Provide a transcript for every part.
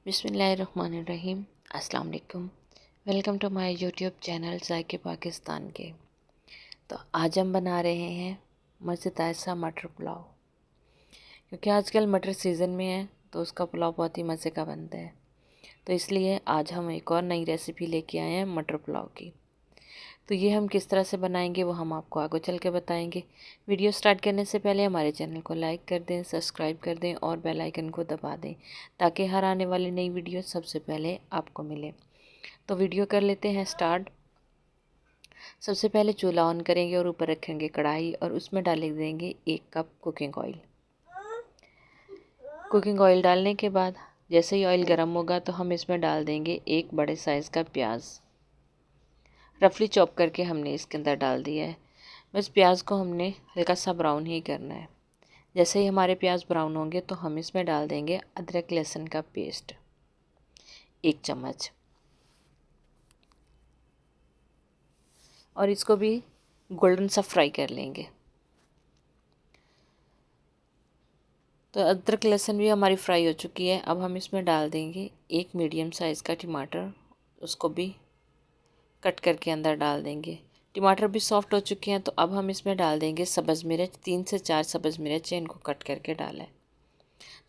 बिस्मिल्लाहिर्रहमानिर्रहीम। अस्सलाम वालेकुम। Welcome to my YouTube channel जायके पाकिस्तान के। तो आज हम बना रहे हैं मज़ेदार सा मटर पुलाव, क्योंकि आजकल मटर सीज़न में है तो उसका पुलाव बहुत ही मज़े का बनता है। तो इसलिए आज हम एक और नई रेसिपी लेके आए हैं मटर पुलाव की। तो ये हम किस तरह से बनाएंगे वो हम आपको आगे चल के बताएंगे। वीडियो स्टार्ट करने से पहले हमारे चैनल को लाइक कर दें, सब्सक्राइब कर दें और बेल आइकन को दबा दें, ताकि हर आने वाली नई वीडियो सबसे पहले आपको मिले। तो वीडियो कर लेते हैं स्टार्ट। सबसे पहले चूल्हा ऑन करेंगे और ऊपर रखेंगे कढ़ाई और उसमें डाल देंगे 1 cup cooking oil. Cooking oil डालने के बाद जैसे ही ऑयल गर्म होगा तो हम इसमें डाल देंगे 1 बड़े साइज़ का प्याज। रफली चॉप करके हमने इसके अंदर डाल दिया है। बस प्याज को हमने हल्का सा ब्राउन ही करना है। जैसे ही हमारे प्याज ब्राउन होंगे तो हम इसमें डाल देंगे अदरक लहसुन का पेस्ट 1 चम्मच, और इसको भी गोल्डन सा फ्राई कर लेंगे। तो अदरक लहसुन भी हमारी फ्राई हो चुकी है। अब हम इसमें डाल देंगे 1 मीडियम साइज़ का टमाटर, उसको भी कट करके अंदर डाल देंगे। टमाटर भी सॉफ्ट हो चुके हैं तो अब हम इसमें डाल देंगे सब्ज़ मिर्च। 3 से 4 सब्ज़ मिर्च है, इनको कट करके डाला है।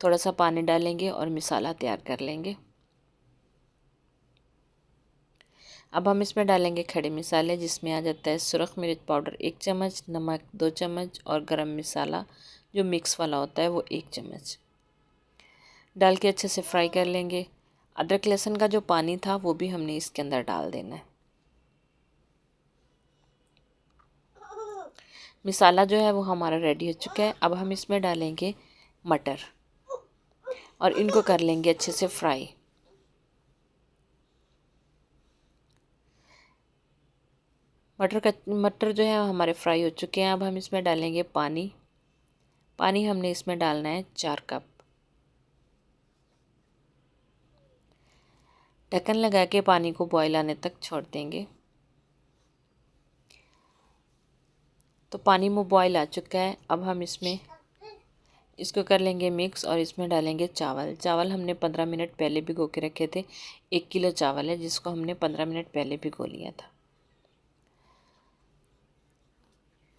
थोड़ा सा पानी डालेंगे और मसाला तैयार कर लेंगे। अब हम इसमें डालेंगे खड़े मसाले, जिसमें आ जाता है सुरख मिर्च पाउडर 1 चम्मच, नमक 2 चम्मच और गरम मसाला जो मिक्स वाला होता है वो 1 चम्मच डाल के अच्छे से फ्राई कर लेंगे। अदरक लहसुन का जो पानी था वो भी हमने इसके अंदर डाल देना है। मसाला जो है वो हमारा रेडी हो चुका है। अब हम इसमें डालेंगे मटर और इनको कर लेंगे अच्छे से फ्राई। मटर जो है हमारे फ्राई हो चुके हैं। अब हम इसमें डालेंगे पानी। पानी हमने इसमें डालना है 4 कप। ढक्कन लगा के पानी को बॉयल आने तक छोड़ देंगे। तो पानी में बॉयल आ चुका है। अब हम इसको कर लेंगे मिक्स और इसमें डालेंगे चावल। चावल हमने 15 मिनट पहले भिगो के रखे थे। 1 किलो चावल है जिसको हमने 15 मिनट पहले भिगो लिया था।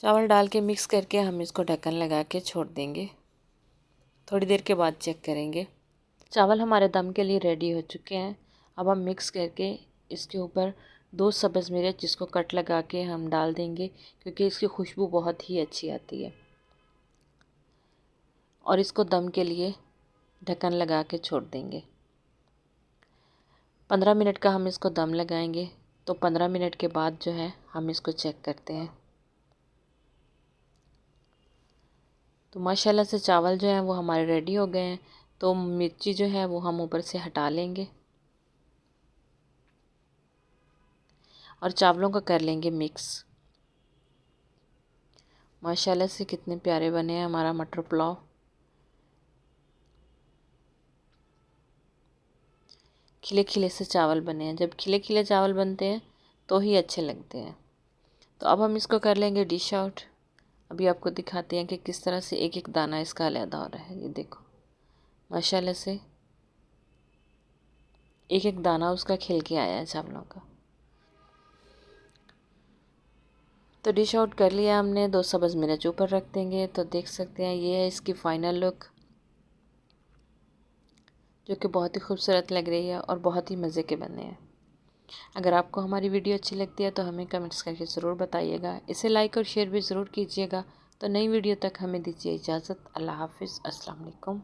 चावल डाल के मिक्स करके हम इसको ढक्कन लगा के छोड़ देंगे। थोड़ी देर के बाद चेक करेंगे। चावल हमारे दम के लिए रेडी हो चुके हैं। अब हम मिक्स करके इसके ऊपर 2 सब्ज़ मिर्च जिसको कट लगा के हम डाल देंगे, क्योंकि इसकी खुशबू बहुत ही अच्छी आती है। और इसको दम के लिए ढक्कन लगा के छोड़ देंगे। 15 मिनट का हम इसको दम लगाएंगे। तो 15 मिनट के बाद जो है हम इसको चेक करते हैं। तो माशाल्लाह से चावल जो हैं वो हमारे रेडी हो गए हैं। तो मिर्ची जो है वो हम ऊपर से हटा लेंगे और चावलों को कर लेंगे मिक्स। माशाल्लाह से कितने प्यारे बने हैं हमारा मटर पुलाव। खिले खिले से चावल बने हैं। जब खिले खिले चावल बनते हैं तो ही अच्छे लगते हैं। तो अब हम इसको कर लेंगे डिश आउट। अभी आपको दिखाते हैं कि किस तरह से एक एक दाना इसका अलहदा हो रहा है। ये देखो माशाल्लाह से एक एक दाना उसका खिल के आया है चावलों का। तो डिश आउट कर लिया हमने। 2 सब्ज़ मिर्च ऊपर रख देंगे। तो देख सकते हैं ये है इसकी फ़ाइनल लुक, जो कि बहुत ही खूबसूरत लग रही है और बहुत ही मज़े के बने हैं। अगर आपको हमारी वीडियो अच्छी लगती है तो हमें कमेंट्स करके ज़रूर बताइएगा। इसे लाइक और शेयर भी ज़रूर कीजिएगा। तो नई वीडियो तक हमें दीजिए इजाज़त। अल्लाह हाफ़िज़। अस्सलाम वालेकुम।